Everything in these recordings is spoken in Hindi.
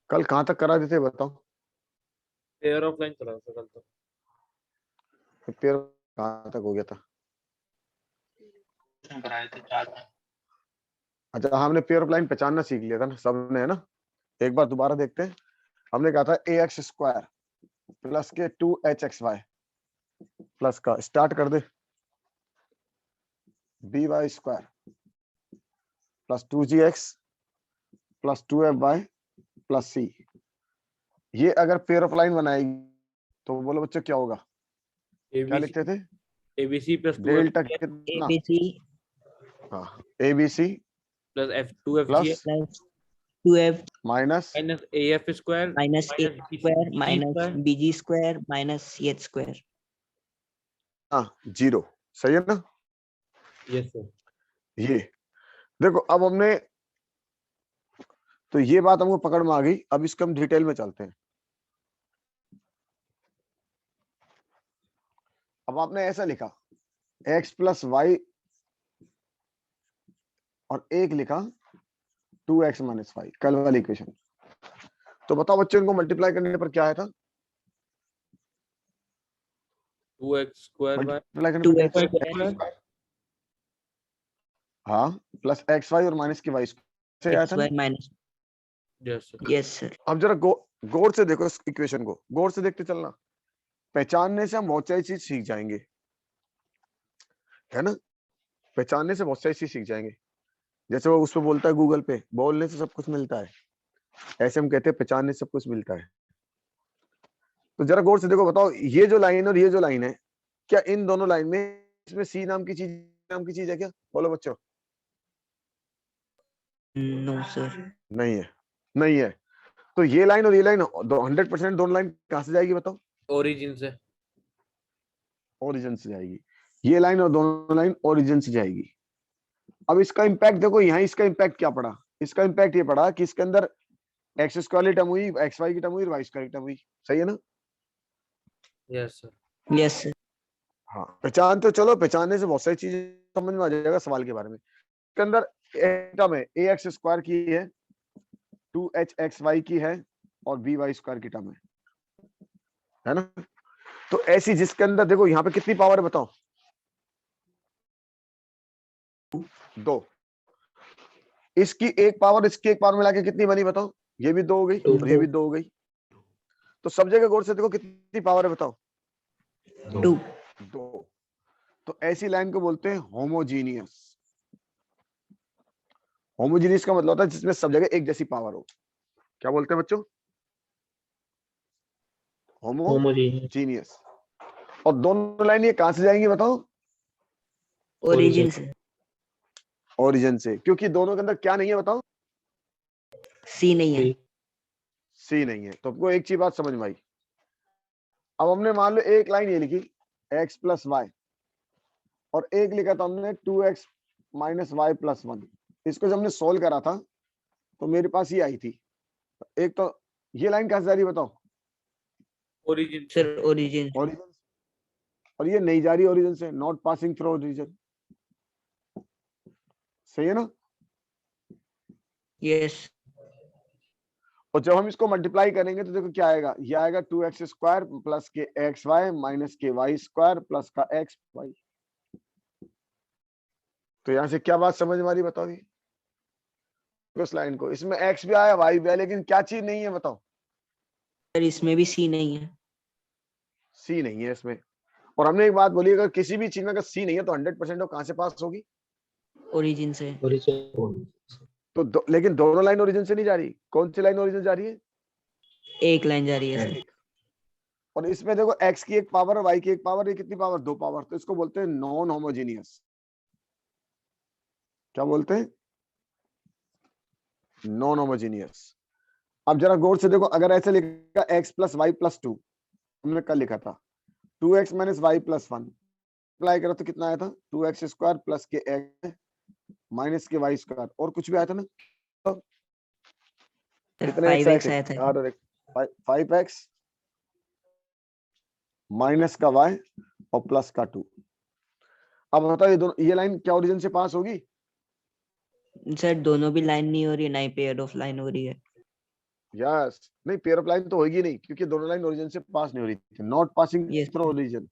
कल कहाँ तक करा देते बताओ? पेयर ऑफ लाइन चला था कल तो। पेयर कहाँ तक हो गया था? कराए थे 4। अच्छा, हमने पेयर ऑफ लाइन पहचानना सीख लिया था ना सबने, है ना? एक बार दोबारा देखते हैं। हमने कहा था ए एक्स स्क्वायर प्लस के 2hxy प्लस का स्टार्ट कर दे b y square plus 2gx plus 2fy plus c. ये अगर पेयर ऑफ लाइन बनाएगी तो बोलो बच्चों क्या होगा? क्या लिखते थे? एबीसी प्लस 2 डेल्टा कितना? ABC हाँ, ABC plus F2FG plus plus 2F minus minus AF square minus A square minus BG square minus CH square. हाँ 0, सही है ना? Yes sir. ये देखो अब हमने, तो ये बात हमको पकड़ में आ गई। अब इसको हम डिटेल में चलते हैं। अब आपने ऐसा लिखा x प्लस वाई और एक लिखा 2x माइनस वाई, कल वाली इक्वेशन। तो बताओ बच्चों, इनको मल्टीप्लाई करने पर क्या आया था? 2x स्क्वायर बाय मल्टीप्लाई करने पर 2x क्या square आया? हाँ, प्लस एक्स वाई और माइनस की वाई से आया था ना? xy minus. Yes sir. Yes sir. अब जरा गौर से देखो इस इक्वेशन को, गौर से देखते चलना। पहचानने से हम बहुत सारी चीज सीख जाएंगे, है ना? पहचानने से बहुत सारी चीज सीख जाएंगे। जैसे वो उस पे बोलता है गूगल पे, बोलने से सब कुछ मिलता है, ऐसे हम कहते हैं पहचानने से सब कुछ मिलता है। तो जरा गौर से देखो, बताओ ये जो लाइन और ये जो लाइन है, क्या इन दोनों लाइन में इसमें सी नाम की चीज है क्या? बोलो बच्चों। No sir. नहीं है, नहीं है। तो ये लाइन और ये लाइन 100% दोनों लाइन कहां से जाएगी बताओ? ओरिजिन से। ओरिजिन से जाएगी। ये लाइन और दोनों लाइन ओरिजिन से जाएगी। अब इसका इंपैक्ट देखो, यहाँ इसका इंपैक्ट क्या पड़ा? इसका इंपैक्ट ये पड़ा कि इसके अंदर एक्स स्क्वायर की टर्म हुई, एक्स वाई की टर्म हुई, वाई स्क्वायर की टर्म हुई। सही है ना? Yes sir. Yes sir. हाँ, पहचान तो चलो, पहचानने से बहुत सारी चीजें समझ में आ जाएगा सवाल के बारे में। इसके अंदर टर्म है ए एक्स स्क्वायर की है, 2hxy की है और बी वाई स्क्वायर की टर्म है ना? तो ऐसी जिसके अंदर देखो यहाँ पे कितनी पावर है बताओ? 2। इसकी एक पावर इसकी एक पावर मिला के कितनी बनी बताओ? ये भी 2 हो गई और ये भी 2 हो गई। तो सब जगह गौर से देखो कितनी पावर है बताओ? 2. 2। तो ऐसी लाइन को बोलते हैं होमोजीनियस। होमोजीनियस का मतलब होता है जिसमें सब जगह एक जैसी पावर हो। क्या बोलते हैं बच्चों? होमोजीनियस। और दोनों लाइन ये कहां से जाएंगी बताओ? Origin से. ओरिजिन से। क्योंकि दोनों के अंदर क्या नहीं है बताओ? C नहीं है. सी नहीं है। तो आपको एक चीज बात समझ में आई। अब हमने मान लो एक लाइन ये लिखी x प्लस वाई और एक लिखा था हमने 2x माइनस वाई प्लस 1। इसको जब हमने सोल्व करा था तो मेरे पास ये आई थी। एक तो ये लाइन कहां से जा रही है बताओ? Origin Sir origin. ओरिजिन। और ये नहीं जा रही ओरिजिन से, नॉट पासिंग थ्रू ओरिजिन। सही है ना? Yes. और जब हम इसको मल्टीप्लाई करेंगे तो देखो क्या आएगा? ये आएगा 2x स्क्वायर प्लस के एक्स वाई माइनस के वाई स्क्वायर प्लस का एक्स वाई। तो यहां से क्या बात समझ में आ रही बताओ? उस लाइन को, इसमें x भी आया y भी आया, लेकिन क्या चीज नहीं है बताओ? Sir इसमें भी C नहीं है. c नहीं है इसमें। और हमने एक बात बोली, अगर किसी भी चीज में अगर c नहीं है तो 100% वो कहां से पास होगी? Origin से. तो लेकिन दोनों लाइन ओरिजिन से नहीं जा रही। कौन सी लाइन ओरिजिन जा रही है? एक लाइन जा रही है सर. और इसमें देखो x की एक पावर और y की एक पावर, ये कितनी पावर? 2 पावर। तो इसको बोलते हैं नॉन होमोजीनियस। क्या बोलते हैं? Non homogeneous. अब जरा गौर से देखो, अगर ऐसे लिखा x प्लस वाई प्लस 2, हमने कल लिखा था 2x minus Y plus 1, apply करा तो कितना आया था? 2x स्क्वायर प्लस के x माइनस के वाई स्क्वायर, और कुछ भी आया था ना? कितने x आए 5x थे? आया था. 5x माइनस का y और प्लस का 2। अब बताओ ये लाइन क्या ओरिजिन से पास होगी? सर दोनों भी लाइन नहीं हो रही है, ना ही पेयर ऑफ लाइन हो रही है. यस, नहीं पेयर ऑफ लाइन तो होगी नहीं क्योंकि दोनों लाइन ओरिजिन से पास नहीं हो रही थी, not passing Yes, through origin,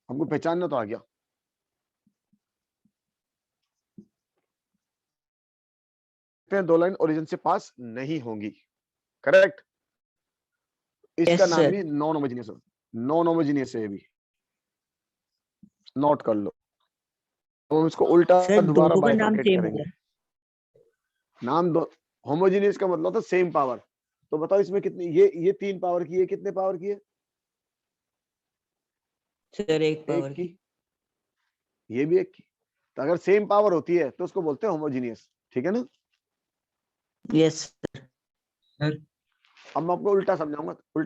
हमको पहचानना तो आ गया। दो लाइन ओरिजिन से पास नहीं होंगी, करेक्ट। इसका yes, नाम sir. भी नॉन होमोजेनियस, नॉन होमोजेनियस है, भी नोट कर लो। तो इसको उल्टा सर दोबारा दोनों का नाम बाइफरकेट सेम करेंगे। होगा। नाम दो, होमोजेनियस का मतलब था सेम पावर। तो बताओ इसमें कितनी, ये 3 पावर की है, कितने पावर की है? सर 1 एक पावर की, की। ये भी 1 की। तो अगर सेम पावर होती है तो उसको बोलते हैं होमोजेनियस, ठीक है ना। Yes, सर अब मैं आपको उल्टा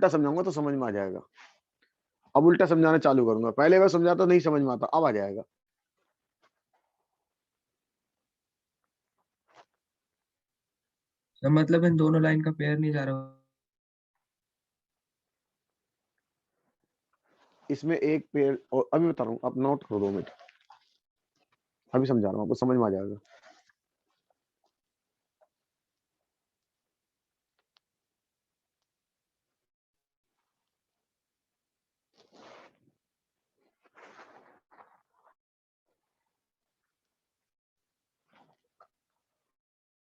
समझाऊंगा तो समझ में आ जाएगा। अब उल्टा समझाना चालू करूंगा, पहले मैं समझाता नहीं समझ में आता, अब आ जाएगा। सर मतलब इन दोनों लाइन का पेयर नहीं जा रहा। इसमें एक पेड़, और अभी बता रहा हूँ, आप नोट करो 2 मिनट, अभी समझा रहा हूँ आपको, समझ में आ जाएगा।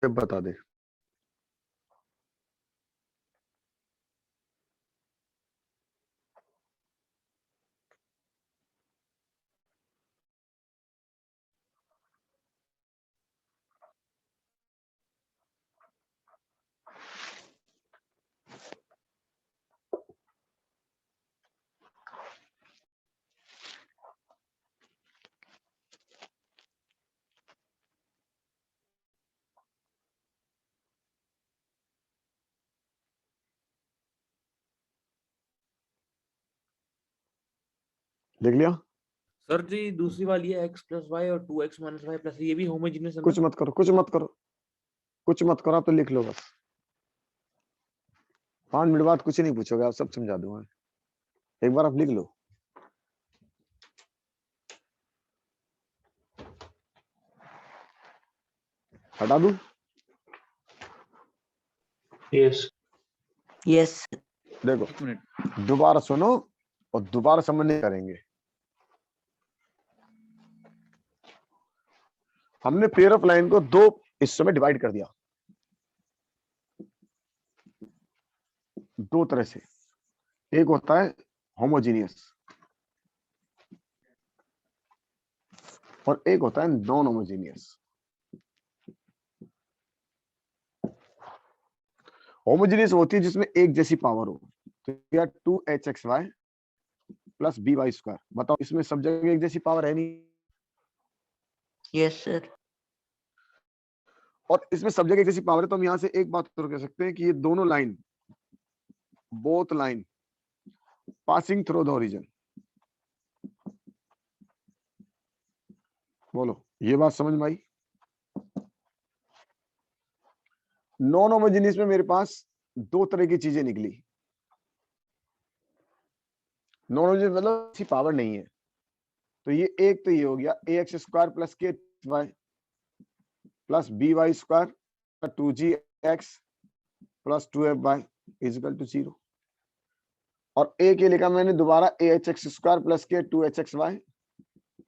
जब बता दे। देख लिया? सर जी दूसरी वाली है x प्लस वाई और 2x माइनस वाई प्लस, ये भी होमोजेनियस है कुछ ना? मत करो, कुछ मत करो, कुछ मत करो, आप तो लिख लो बस। 5 मिनट बाद कुछ नहीं पूछोगे, आप सब समझा दूंगा, एक बार आप लिख लो। हटा दूं? यस yes, देखो, एक मिनट दोबारा सुनो और दोबारा समझ नहीं करेंगे। हमने पेयर ऑफ लाइन को 2 हिस्सों में डिवाइड कर दिया, 2 तरह से। एक होता है होमोजीनियस और एक होता है नॉन होमोजीनियस। होमोजीनियस होती है जिसमें एक जैसी पावर हो, तो या 2hxy प्लस by²। बताओ इसमें सब जगह एक जैसी पावर है नहीं, yes, sir. और इसमें सब जगह एक जैसी पावर है, तो हम यहां से एक बात तो कह सकते हैं कि ये दोनों line, both line passing through the origin. बोलो, ये बात समझ में आई? नॉन होमोजेनियस में मेरे पास 2 तरह की चीजें निकली। नॉन होमोजेनियस मतलब ऐसी पावर नहीं है, तो ये एक तो ये हो गया ax² plus k y plus by² 2gx plus 2fy equal to 0। और एक ये लिखा मैंने दोबारा ahx² plus k 2hxy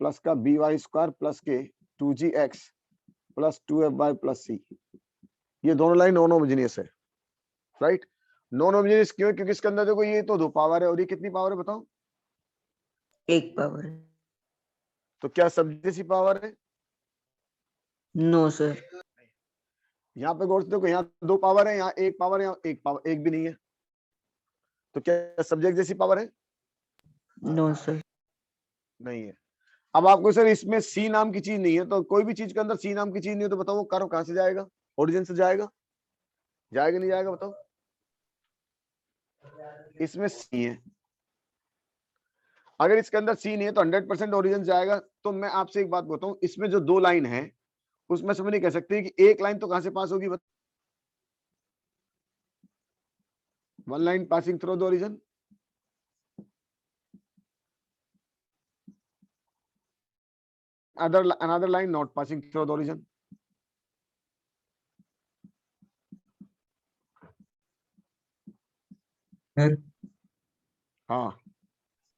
plus का by² plus k 2gx plus 2fy plus c। ये दोनों लाइन नॉन होमोजेनियस है, राइट। नॉन होमोजेनियस क्यों? क्योंकि इसके अंदर देखो ये तो 2 पावर है और ये कितनी पावर है बताओ? 1 पावर। तो क्या सब जैसी पावर है? No, sir. यहाँ पे गौर से देखो, यहाँ 2 पावर है, यहाँ 1 पावर है, यहाँ 1 पावर, 1 भी नहीं है। तो क्या सब्जेक्ट जैसी पावर है? No, sir. नहीं है। अब आपको सर इसमें सी नाम की चीज नहीं है, तो कोई भी चीज के अंदर सी नाम की चीज नहीं है तो बताओ वो कर्व कहां से जाएगा? ओरिजिन से जाएगा? जाएगा नहीं जाएगा बताओ? इसमें सी है, अगर इसके अंदर सी नहीं है तो 100% ओरिजिन जाएगा। तो मैं आपसे एक बात बताऊं, इसमें जो 2 लाइन है उसमें से नहीं कह सकते कि एक लाइन तो कहां से पास होगी? 1 line passing through the origin, another line not passing through the origin। Sir हाँ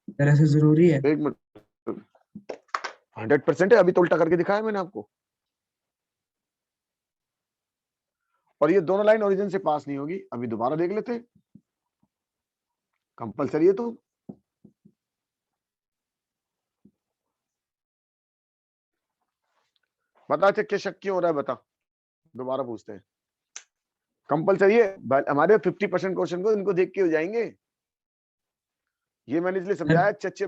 सर ऐसा जरूरी है? एक मिनट, 100% है, अभी तो उल्टा करके दिखाया मैंने आपको। और ये दोनों लाइन ओरिजिन से पास नहीं होगी, अभी दोबारा देख लेते हैं, कंपलसरी है तो। बता क्या शक क्यों हो रहा है, बता, दोबारा पूछते हैं। कंपलसरी है हमारे 50% क्वेश्चन को इनको देख के हो जाएंगे। ये मैंने इसलिए समझाया, अच्छे अच्छे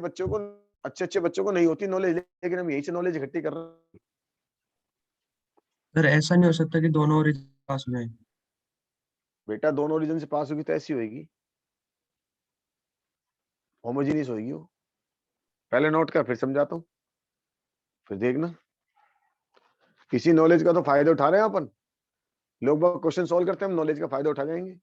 बच्चों को नहीं होती नॉलेज, लेकिन हम यही से नॉलेज इकट्ठी कर रहे हैं। सर ऐसा नहीं हो सकता कि दोनों ओरिजिन पास हो जाए? बेटा दोनों ओरिजिन से पास होगी तो ऐसी होगी, होमोजीनियस होगी वो। पहले नोट कर, फिर समझाता हूँ, फिर देखना। इसी नॉलेज का तो फायदा उठा रहे हैं अपन लोग, क्वेश्चन सॉल्व करते हैं हम नॉलेज का फायदा उठा जाएंगे।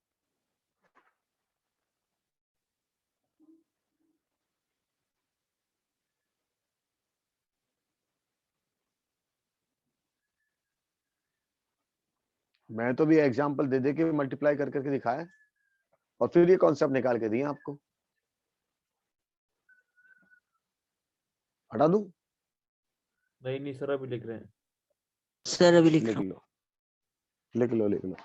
मैं तो भी एग्जांपल दे दे के मल्टीप्लाई कर करके दिखाया, और फिर ये कॉन्सेप्ट निकाल के दिए आपको। हटा दूं? नहीं नहीं सर, अभी लिख रहे हैं। सर अभी लिख लिख रहा हूँ। लो, लिख लो, लिख लो।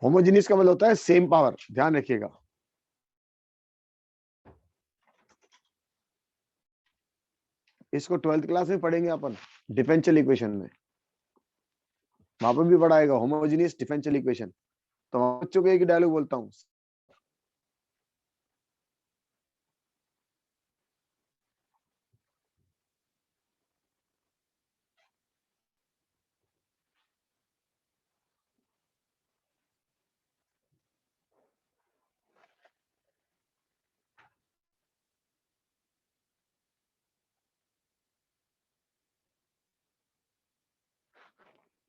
होमोजीनियस का मतलब होता है सेम पावर, ध्यान रखिएगा। इसको 12th क्लास में पढ़ेंगे अपन, डिफरेंशियल इक्वेशन में, वहां पर भी पढ़ाएगा होमोजीनियस डिफरेंशियल इक्वेशन। तो बच्चों को एक डायलॉग बोलता हूँ,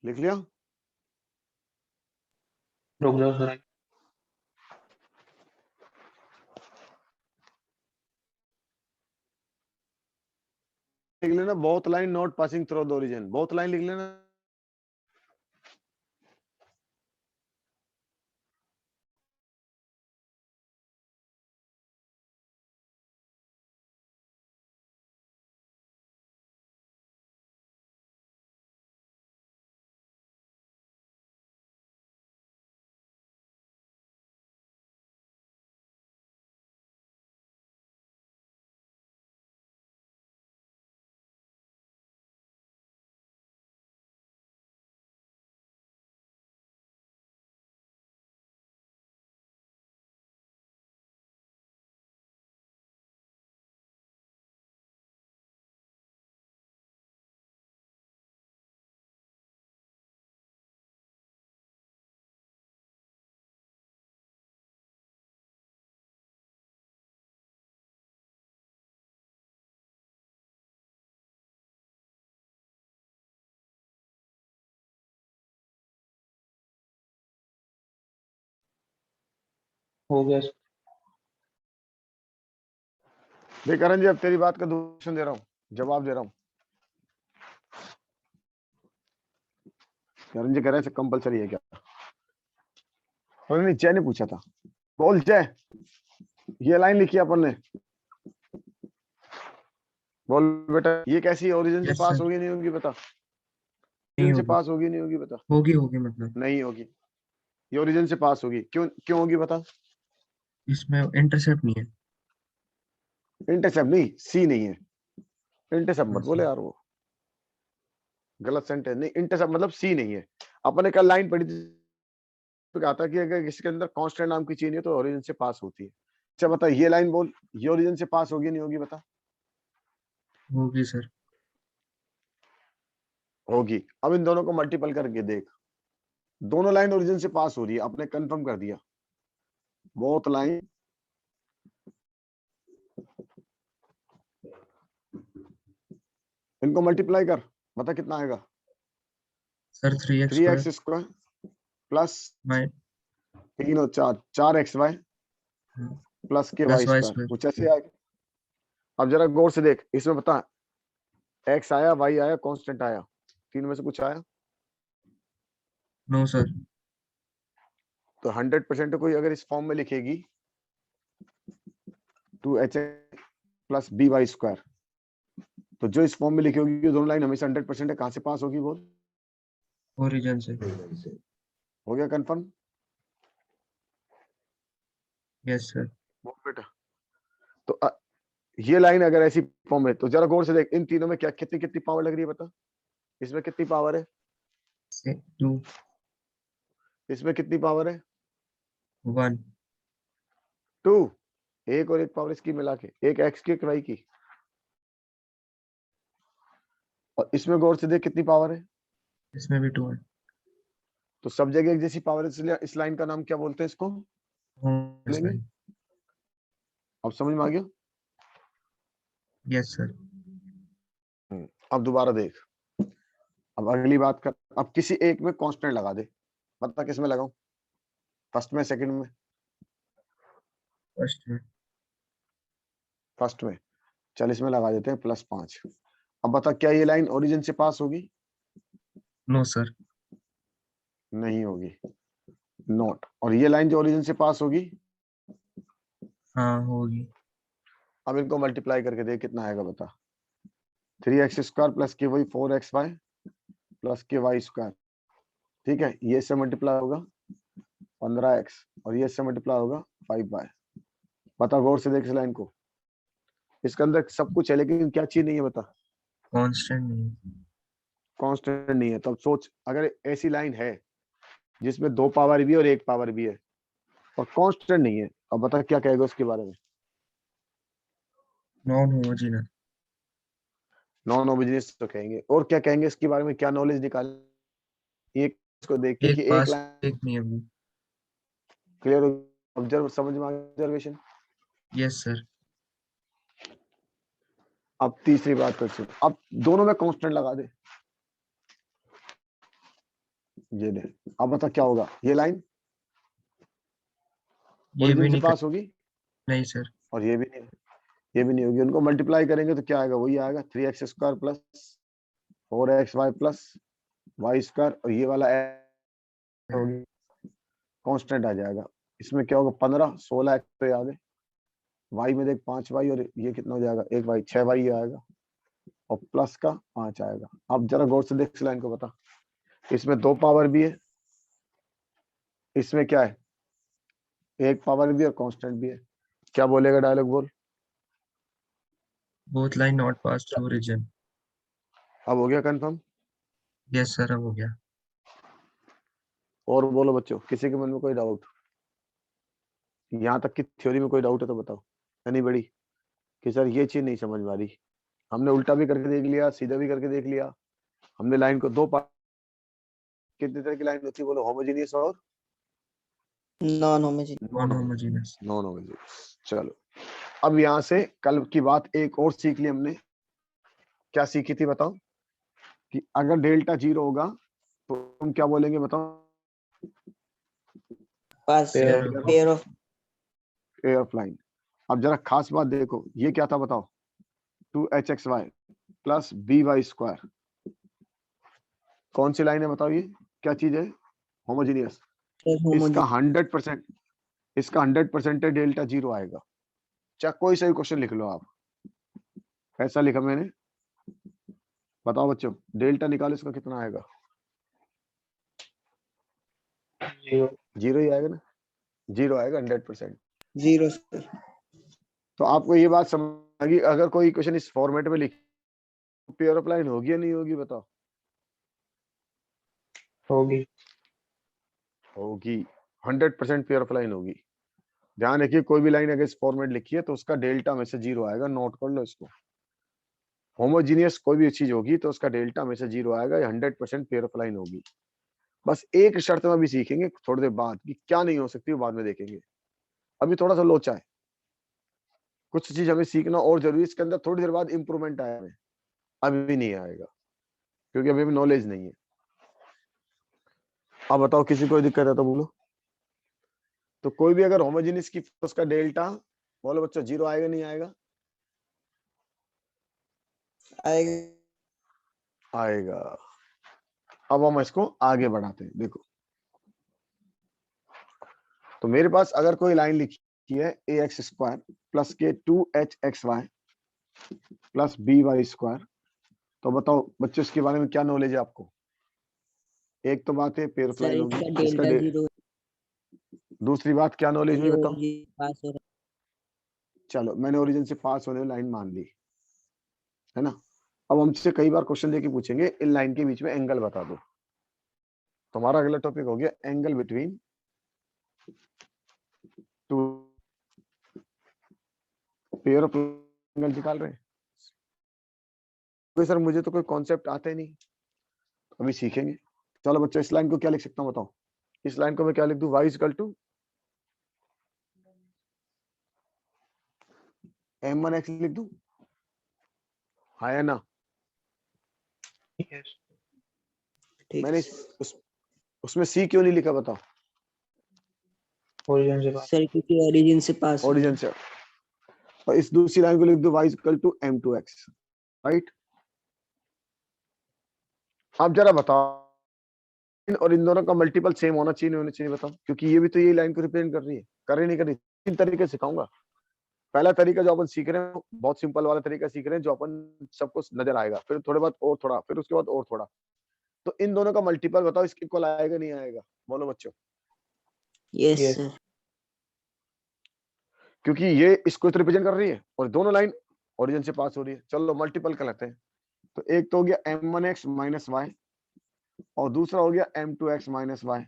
लिख लिया? रुक जाओ सर। लिख लेना, both line not passing through the origin, both line लिख लेना। हो गया। देख करण जी, अब तेरी बात का दूसरा दे रहा हूँ, जवाब दे रहा हूँ। करण जी कह रहे हैं कंपलसरी है क्या? नहीं, जय ने पूछा था। बोल जय, ये लाइन लिखी अपन ने, बोल बेटा ये कैसी ओरिजिन से यस पास सर। होगी नहीं होगी बता, नहीं ओरिजिन से होगी। पास होगी नहीं होगी बता। होगी होगी मतलब नहीं होगी, ये ओरिजिन से पास होगी, क्यों क्यों होगी बता? इसमें इंटरसेप्ट नहीं है। इंटरसेप्ट नहीं, सी नहीं है, इंटरसेप्ट हाँ मत बोले सर। यार, वो गलत सेंटेंस, नहीं इंटरसेप्ट मतलब सी नहीं है। अपने कल लाइन पढ़ी थी, तो कहा था कि अगर इसके अंदर कांस्टेंट नाम की चीज है तो ओरिजिन से पास होती है। अच्छा बता, ये लाइन बोल, ये ओरिजिन से पास होगी नहीं होगी बता? होगी सर। होगी। अब इन दोनों को मल्टीपल करके देख, दोनों लाइन ओरिजिन से पास हो रही है, आपने कंफर्म कर दिया। बोथ लाइन इनको मल्टीप्लाई कर, बता कितना आएगा? Sir 3x 3x square square plus 3 और 4 4xy plus k y plus y square square. कुछ ऐसे आएगा। अब जरा गौर से देख, इसमें बता x आया, y आया, कांस्टेंट आया, तीन में से कुछ आया? No sir. तो 100% कोई अगर इस फॉर्म में लिखेगी 2h plus b y square, तो जो इस फॉर्म में लिखी होगी ये दोनों लाइन हमेशा 100% है, कहां से पास होगी? बोल। ओरिजिन से। हो गया कंफर्म? Yes sir. बोल बेटा। तो ये लाइन अगर ऐसी फॉर्म है तो जरा गौर से देख, इन तीनों में क्या कितनी कितनी पावर लग रही है बता? इसमें कितनी पावर है? 2 इसमें कितनी पावर है? 1 2। एक और एक पावर इसकी मिला के, एक एक्स की एक वाई की। और इसमें गौर से देख कितनी पावर है? इसमें भी 2 है। तो सब जगह एक जैसी पावर है, इसलिए इस लाइन का नाम क्या बोलते हैं इसको? Homogeneous line. अब समझ में आ गया? Yes sir. अब दोबारा देख, अब अगली बात कर, अब किसी एक में कांस्टेंट लगा दे, बता किस में लगाऊं? फर्स्ट में, सेकंड में? फर्स्ट में। फर्स्ट में। चल इसमें लगा देते हैं +5। अब बता क्या ये लाइन ओरिजिन से पास होगी? No sir. नहीं होगी, नॉट। और ये लाइन जो ओरिजिन से पास होगी, हाँ होगी। अब इनको मल्टीप्लाई करके देख कितना आएगा बता। 3x² प्लस के वही 4xy plus k Y square, ठीक है, ये से मल्टीप्लाई होगा 15x और ये से मल्टीप्लाई होगा 5y। बता गौर से देख इस लाइन को, इसके अंदर सब कुछ है लेकिन क्या चीज नहीं है बता? कांस्टेंट नहीं। कांस्टेंट नहीं है। तो अब सोच, अगर ऐसी लाइन है जिसमें 2 पावर भी और 1 पावर भी है और कांस्टेंट नहीं है, अब बता क्या कहेगा उसके बारे में? Non homogeneous. नॉन होमोजेनियस तो कहेंगे। और क्या कहेंगे इसके बारे में? क्या नॉलेज निकाल एक इसको देख के एक कि एक पास लाइन एक नहीं है वो। क्लियर हो? ऑब्जर्व, समझ में ऑब्जर्वेशन। Yes sir. अब तीसरी बात कर सुन, अब दोनों में कांस्टेंट लगा दे, ये दे। अब बता क्या होगा? ये लाइन ये भी ओरिजिन से नहीं पास होगी नहीं सर। और ये भी नहीं, ये भी नहीं होगी। उनको मल्टीप्लाई करेंगे तो क्या आएगा? वही आएगा 3x² plus 4xy plus y square, और ये वाला होगी कांस्टेंट आ जाएगा। इसमें क्या होगा? 15 16 तो याद है, वाई में देख 5y और ये कितना हो जाएगा? 1y, 6y आएगा और प्लस का 5 आएगा। अब जरा गौर से देख इस लाइन को बता, इसमें 2 पावर भी है, इसमें क्या है? 1 पावर भी और कांस्टेंट भी है। क्या बोलेगा डायलॉग? बोल। Both line not pass through origin. अब हो गया कंफर्म? यस सर अब हो गया। और बोलो बच्चों, किसी के मन में कोई डाउट? यहाँ तक की थ्योरी में कोई डाउट है तो बताओ। एनीबॉडी कि सर ये चीज नहीं समझ में आ रही? हमने उल्टा भी करके देख लिया, सीधा भी करके देख लिया। हमने लाइन को 2 पार्ट, कितने तरह की लाइन होती है बोलो? होमोजेनियस और non homogeneous. Non homogeneous. Non homogeneous. चलो अब यहाँ से कल की बात एक और सीख ली हमने। क्या सीखी थी बताओ? कि अगर डेल्टा 0 होगा तो हम क्या बोलेंगे बताओ? पास pair of pair of line. अब जरा खास बात देखो, ये क्या था बताओ? 2hxy प्लस by स्क्वायर, कौन सी लाइन है बताओ? ये क्या चीज है? होमोजेनियस। इसका 100%, इसका 100% डेल्टा 0 आएगा। चाहे कोई सा भी क्वेश्चन लिख लो आप, ऐसा लिखा मैंने। बताओ बच्चों, डेल्टा निकालो, इसका कितना आएगा? 0 ही आएगा ना? 0 आएगा 100%। 0 तो आपको ये बात समझ आ गई? अगर कोई क्वेश्चन इस फॉर्मेट में लिखे पेयर ऑफ लाइन होगी या नहीं होगी बताओ? होगी। होगी, 100% पेयर ऑफ लाइन होगी। ध्यान रखिए, कोई भी लाइन अगर इस फॉर्मेट लिखी है तो उसका डेल्टा में से 0 आएगा, नोट कर लो इसको। होमोजीनियस कोई भी चीज होगी तो उसका डेल्टा में से 0 आएगा, या 100% पेयर ऑफ लाइन होगी। बस एक शर्त में भी सीखेंगे थोड़ी देर बाद कि क्या नहीं हो सकती, वो बाद में देखेंगे। अभी थोड़ा सा लोचा है, कुछ चीज हमें सीखना और जरूरी, इसके अंदर थोड़ी देर बाद इंप्रूवमेंट आया है, अभी नहीं आएगा क्योंकि अभी नॉलेज नहीं है। अब बताओ किसी को दिक्कत है तो बोलो। तो कोई भी अगर होमोजेनियस की उसका डेल्टा बोलो बच्चों 0 आएगा नहीं आएगा? आएगा। अब हम इसको आगे बढ़ाते हैं। देखो तो मेरे पास अगर कोई लाइन लिखी है ax² प्लस के 2hxy प्लस by², तो बताओ बच्चों इसके बारे में क्या नॉलेज है आपको? एक तो बात है पेयर ऑफ सर लाइन इसका होगी, इसका डेल्टा 0 दूसरी बात क्या नॉलेज ये में बताओ? origin पास हो रहा चलो मैंने ओरिजिन से पास होने वाली लाइन मान ली है ना। अब हमसे कई बार क्वेश्चन देके पूछेंगे इन लाइन के बीच में एंगल बता दो। तुम्हारा अगला टॉपिक हो गया angle between two pair of angle निकाल रहे हैं। सर मुझे तो कोई कॉन्सेप्ट आता ही नहीं, अभी सीखेंगे। चलो बच्चों इस लाइन को क्या लिख सकता हूँ बताओ? इस लाइन को मैं क्या लिख दूं? y = m1x लिख दूं, हाँ या ना? ठीक मैंने उसमें c क्यों नहीं लिखा बताओ? ओरिजिन से पास। सर क्योंकि ओरिजिन से पास हो रहा ओरिजिन से। और इस दूसरी लाइन को लिख दो y = m2x, राइट? अब जरा बताओ और इन दोनों का मल्टीपल सेम होना चाहिए बताओ, क्योंकि ये भी तो यही लाइन को रिप्रेजेंट कर रही है। कर रही नहीं कर रही? तीन तरीके सिखाऊंगा। पहला तरीका जो अपन सीख रहे हैं बहुत सिंपल वाला तरीका सीख रहे हैं जो अपन सबको नजर आएगा, फिर थोड़े बाद और थोड़ा, फिर उसके बाद और थोड़ा। तो इन दोनों का मल्टीपल बताओ इसके इक्वल आएगा नहीं आएगा? बोलो बच्चों। Yes Yes. सर क्योंकि ये इसको तो रिप्रेजेंट कर रही है और दोनों लाइन ओरिजिन से पास हो रही है। चलो मल्टीपल कर लेते हैं। तो एक तो हो गया m1x - y और दूसरा हो गया m2x - y।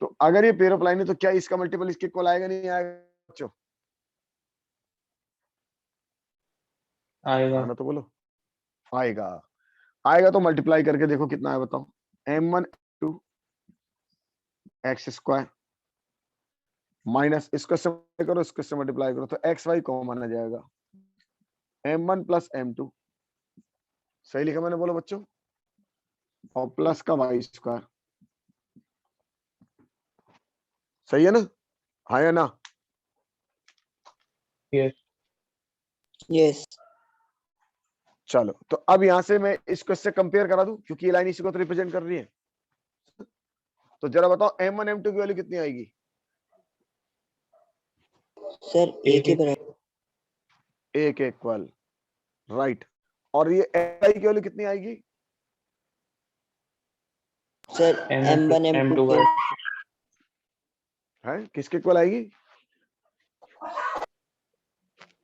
तो अगर ये पेयर ऑफ लाइन है तो क्या इसका मल्टीपल इसके इक्वल आएगा नहीं आएगा बच्चों? आएगा। आना तो बोलो। आएगा। आएगा तो मल्टीप्लाई करके देखो कितना है बताओ। m1 * x² माइनस इसको से करो, इसको से मल्टीप्लाई करो तो xy कॉमन आ जाएगा। m1 + m2 सही लिखा मैंने बोलो बच्चों, और प्लस का y²। सही है ना? हाँ या ना? यस। यस चलो तो अब यहां से मैं इसको इससे कंपेयर करा दूं क्योंकि ये लाइन इसी को तो रिप्रेजेंट कर रही है। तो जरा बताओ m1 m2 की वैल्यू कितनी आएगी? सर एक ही बराबर एक इक्वल, राइट। और ये xy की वैल्यू कितनी आएगी? सर m1 m2 के है किसके इक्वल आएगी?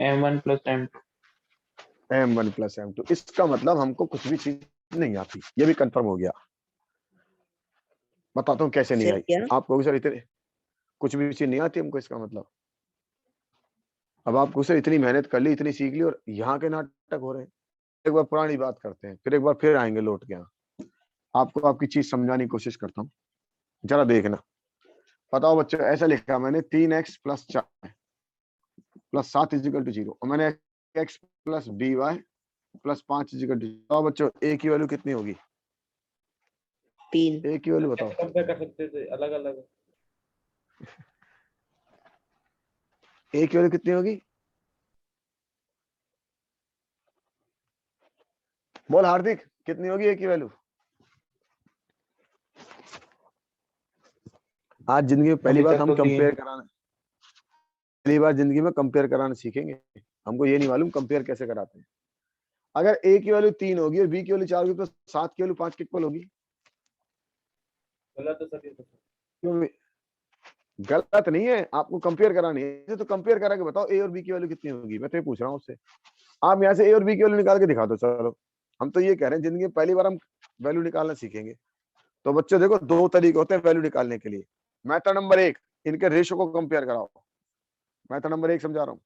m1 + m2। m1 + m2। इसका मतलब हमको कुछ भी चीज नहीं आती, ये भी कंफर्म हो गया। बताता हूँ कैसे नहीं सर आई। क्या आप कहोगे सर इतने कुछ भी चीज नहीं आती हमको, इसका मतलब अब आपको सर इतनी मेहनत कर ली, इतनी सीख ली और यहाँ के नाटक हो रहे हैं। एक बार पुरानी बात करते हैं, फिर एक बार फिर आएंगे लौट के यहाँ। आपको आपकी चीज समझाने की कोशिश करता हूँ, जरा देखना। बताओ बच्चों ऐसा लिखा मैंने 3x + 4 + 7 = 0 और मैंने x + by + 5 = 0। बताओ बच्चों a की वैल्यू कितनी होगी? 3 a की वैल्यू बताओ। कंपेयर कर सकते थे अलग अलग। a की वैल्यू कितनी होगी? बोल हार्दिक कितनी होगी a की वैल्यू? आज जिंदगी में पहली अभी बार तक हम तो 3। कंपेयर कराना, पहली बार जिंदगी में कंपेयर कराना सीखेंगे। हमको ये नहीं मालूम कंपेयर कैसे कराते हैं। अगर a की वैल्यू 3 होगी और b की वैल्यू 4 होगी तो 7 की वैल्यू 5 के इक्वल होगी। गलत है सर ये तो। क्यों? गलत नहीं है, आपको कंपेयर करानी है तो कंपेयर करा के बताओ a और b की वैल्यू कितनी होगी। मैं तो ये पूछ रहा हूँ उससे। आप यहाँ से a और b की वैल्यू निकाल के दिखा दो। चलो हम तो ये कह रहे हैं जिंदगी में पहली बार हम वैल्यू निकालना सीखेंगे। तो बच्चों देखो दो तरीके होते हैं वैल्यू निकालने के लिए। मेथड नंबर 1, इनके रेशो को कंपेयर कराओ। मेथड नंबर 1 समझा रहा हूँ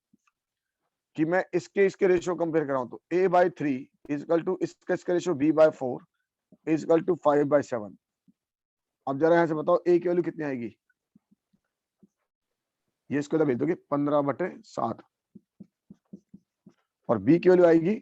कि मैं इसके रेशियो कंपेयर कराऊं तो a/3 = इसका रेशियो b/4 = 5/7। अब जरा यहाँ से बताओ a की वैल्यू कितनी आएगी? ये इसको इधर भेज दोगे 15/7 और b की वैल्यू आएगी